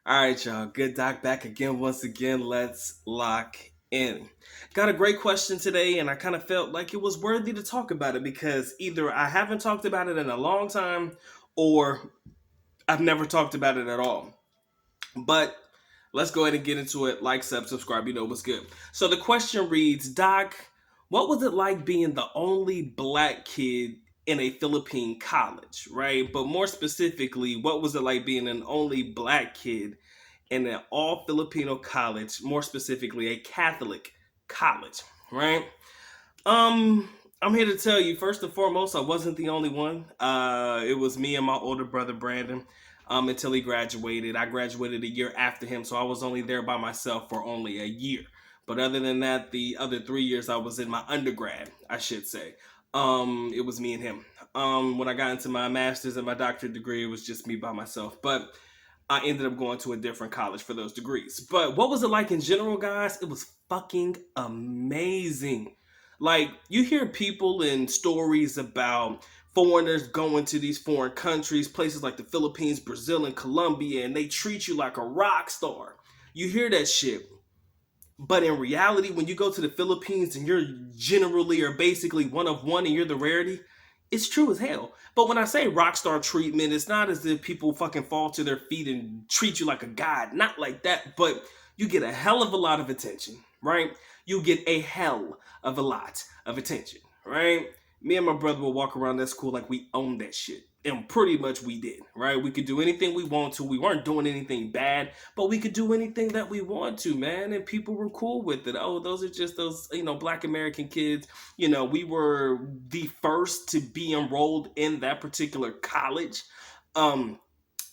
All right, y'all. Good doc back again. Once again, let's lock in. Got a great question today, and I kind of felt like it was worthy to talk about it because either I haven't talked about it in a long time or I've never talked about it at all. But let's go ahead and get into it. Like, subscribe, you know what's good. So the question reads, Doc, what was it like being the only black kid in a Philippine college, right? But more specifically, what was it like being an only black kid in an all Filipino college, more specifically a Catholic college, right? Um, I'm here to tell you first and foremost, I wasn't the only one. It was me and my older brother Brandon. Until he graduated, I graduated a year after him, so I was only there by myself for only a year. But other than that, the other 3 years I was in my undergrad, I should say. It was me and him. When I got into my master's and my doctorate degree, it was just me by myself. But I ended up going to a different college for those degrees. But what was it like in general, guys? It was fucking amazing. Like, you hear people and stories about foreigners going to these foreign countries, places like the Philippines, Brazil, and Colombia, and they treat you like a rock star. You hear that shit. But in reality, when you go to the Philippines and you're generally or basically one of one and you're the rarity, it's true as hell. But when I say rock star treatment, it's not as if people fucking fall to their feet and treat you like a god. Not like that, but you get a hell of a lot of attention, right? You get a hell of a lot of attention, right? Me and my brother will walk around that school like we own that shit. And pretty much we did, right? We could do anything we want to. We weren't doing anything bad, but we could do anything that we want to, man. And people were cool with it. Oh, those are just those, black American kids. We were the first to be enrolled in that particular college. Um,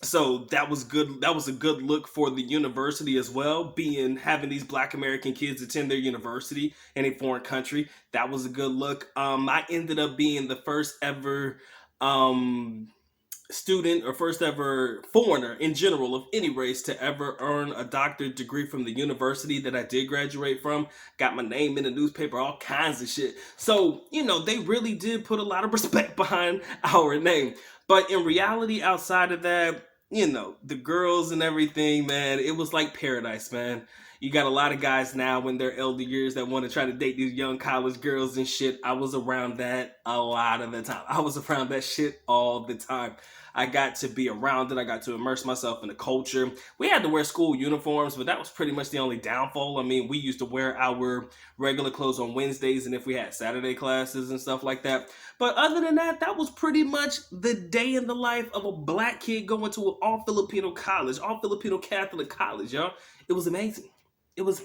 so that was good. That was a good look for the university as well, being having these black American kids attend their university in a foreign country. That was a good look. I ended up being the first ever um student or first ever foreigner in general of any race to ever earn a doctorate degree from the university that I did graduate from. Got my name in the newspaper, all kinds of shit. So, they really did put a lot of respect behind our name. But in reality, outside of that, the girls and everything, man, it was like paradise, man. You got a lot of guys now in their elder years that want to try to date these young college girls and shit. I was around that a lot of the time. I was around that shit all the time. I got to be around it. I got to immerse myself in the culture. We had to wear school uniforms, but that was pretty much the only downfall. I mean, we used to wear our regular clothes on Wednesdays and if we had Saturday classes and stuff like that. But other than that, that was pretty much the day in the life of a black kid going to an all Filipino college, all Filipino Catholic college, y'all. It was amazing. It was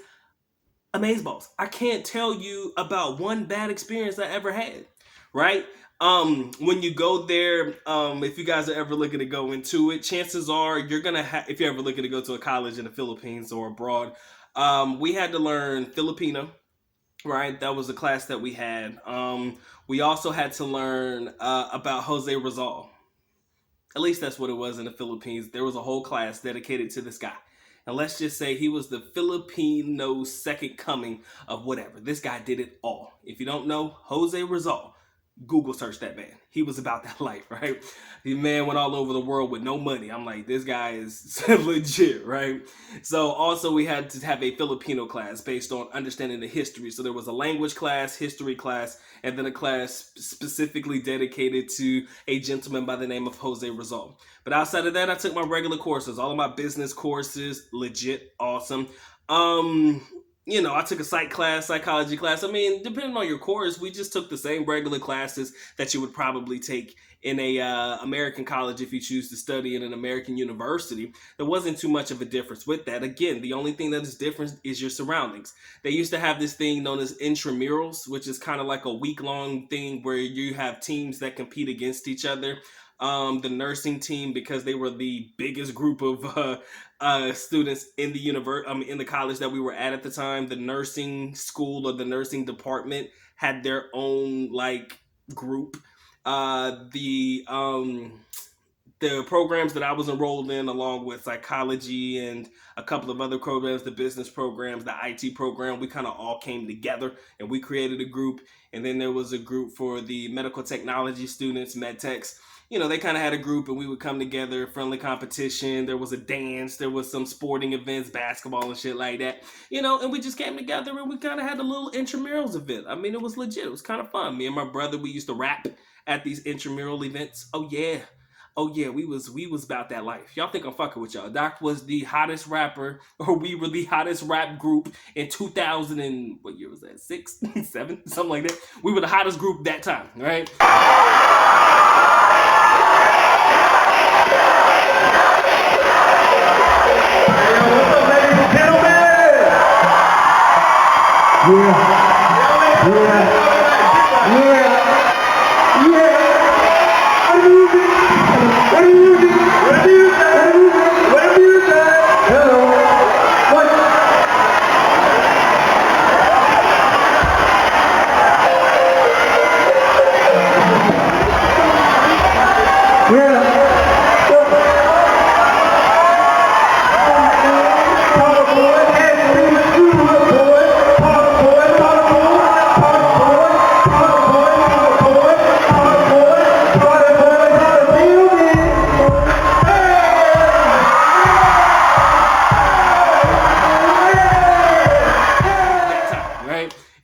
amazeballs. I can't tell you about one bad experience I ever had, right? When you go there, if you guys are ever looking to go into it, chances are you're gonna have, if you're ever looking to go to a college in the Philippines or abroad, we had to learn Filipino, right? That was a class that we had. We also had to learn about Jose Rizal. At least that's what it was in the Philippines. There was a whole class dedicated to this guy. And let's just say he was the Filipino second coming of whatever. This guy did it all. If you don't know, Jose Rizal, Google search that man. He was about that life, right? The man went all over the world with no money. I'm like, this guy is legit, right? So also we had to have a Filipino class based on understanding the history. So there was a language class, history class, and then a class specifically dedicated to a gentleman by the name of Jose Rizal. But outside of that, I took my regular courses, all of my business courses, legit awesome. I took a psych class, psychology class. I mean, depending on your course, we just took the same regular classes that you would probably take in a American college if you choose to study in an American university. There wasn't too much of a difference with that. Again, the only thing that is different is your surroundings. They used to have this thing known as intramurals, which is kind of like a week-long thing where you have teams that compete against each other. The nursing team, because they were the biggest group of students in the in the college that we were at the time. The nursing school or the nursing department had their own like group. The programs that I was enrolled in, along with psychology and a couple of other programs, the business programs, the IT program, we kind of all came together and we created a group. And then there was a group for the medical technology students, med techs. they kind of had a group and we would come together, friendly competition. There was a dance, there was some sporting events, basketball and shit like that, and we just came together and we kind of had a little intramurals event. I mean, it was legit. It was kind of fun. Me and my brother, we used to rap at these intramural events. Oh, yeah. Oh yeah, we was about that life. Y'all think I'm fucking with y'all? Doc was the hottest rapper, or we were the hottest rap group in 2000 and what year was that? 6, 7, something like that. We were the hottest group that time, right?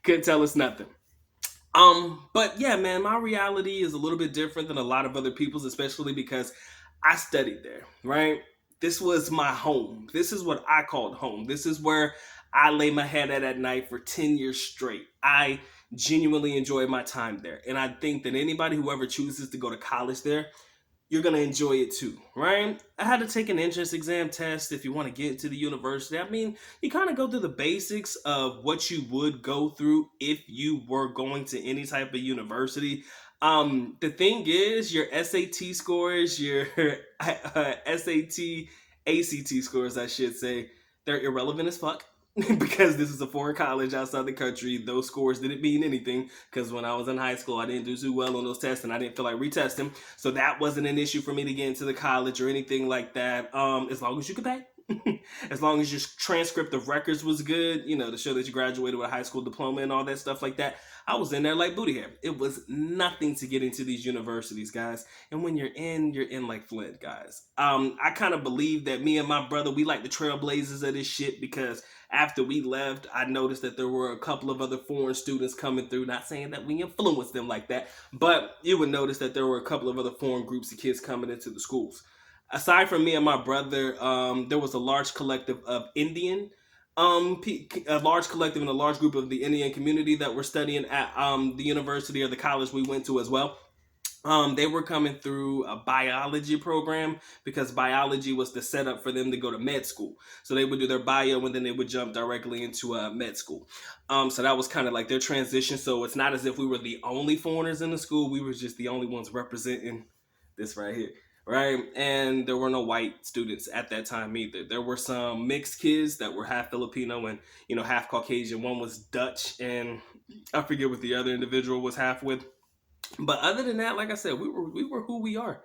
Couldn't tell us nothing. But yeah, man, my reality is a little bit different than a lot of other people's, especially because I studied there, right? This was my home. This is what I called home. This is where I lay my head at night for 10 years straight. I genuinely enjoyed my time there. And I think that anybody who ever chooses to go to college there, you're gonna enjoy it too, right? I had to take an entrance exam test if you want to get into the university. I mean, you kind of go through the basics of what you would go through if you were going to any type of university. The thing is, your SAT scores, your SAT, ACT scores, I should say, they're irrelevant as fuck. Because this is a foreign college outside the country. Those scores didn't mean anything because when I was in high school, I didn't do too well on those tests and I didn't feel like retesting. So that wasn't an issue for me to get into the college or anything like that. As long as you could pay. As long as your transcript of records was good, to show that you graduated with a high school diploma and all that stuff like that. I was in there like booty hair. It was nothing to get into these universities, guys. And when you're in like Flint, guys. I kind of believe that me and my brother, we like the trailblazers of this shit because after we left, I noticed that there were a couple of other foreign students coming through. Not saying that we influenced them like that, but you would notice that there were a couple of other foreign groups of kids coming into the schools. Aside from me and my brother, there was a large collective of Indian, a large collective and a large group of the Indian community that were studying at the university or the college we went to as well. They were coming through a biology program because biology was the setup for them to go to med school. So they would do their bio and then they would jump directly into med school. So that was kind of like their transition. So it's not as if we were the only foreigners in the school. We were just the only ones representing this right here. Right. And there were no white students at that time either. There were some mixed kids that were half Filipino and, half Caucasian. One was Dutch and I forget what the other individual was half with. But other than that, like I said, we were who we are.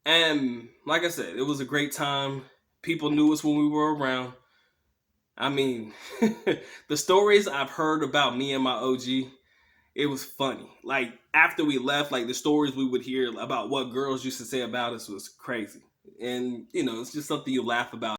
And like I said, it was a great time. People knew us when we were around. I mean, the stories I've heard about me and my OG, it was funny. Like after we left, like the stories we would hear about what girls used to say about us was crazy. And it's just something you laugh about.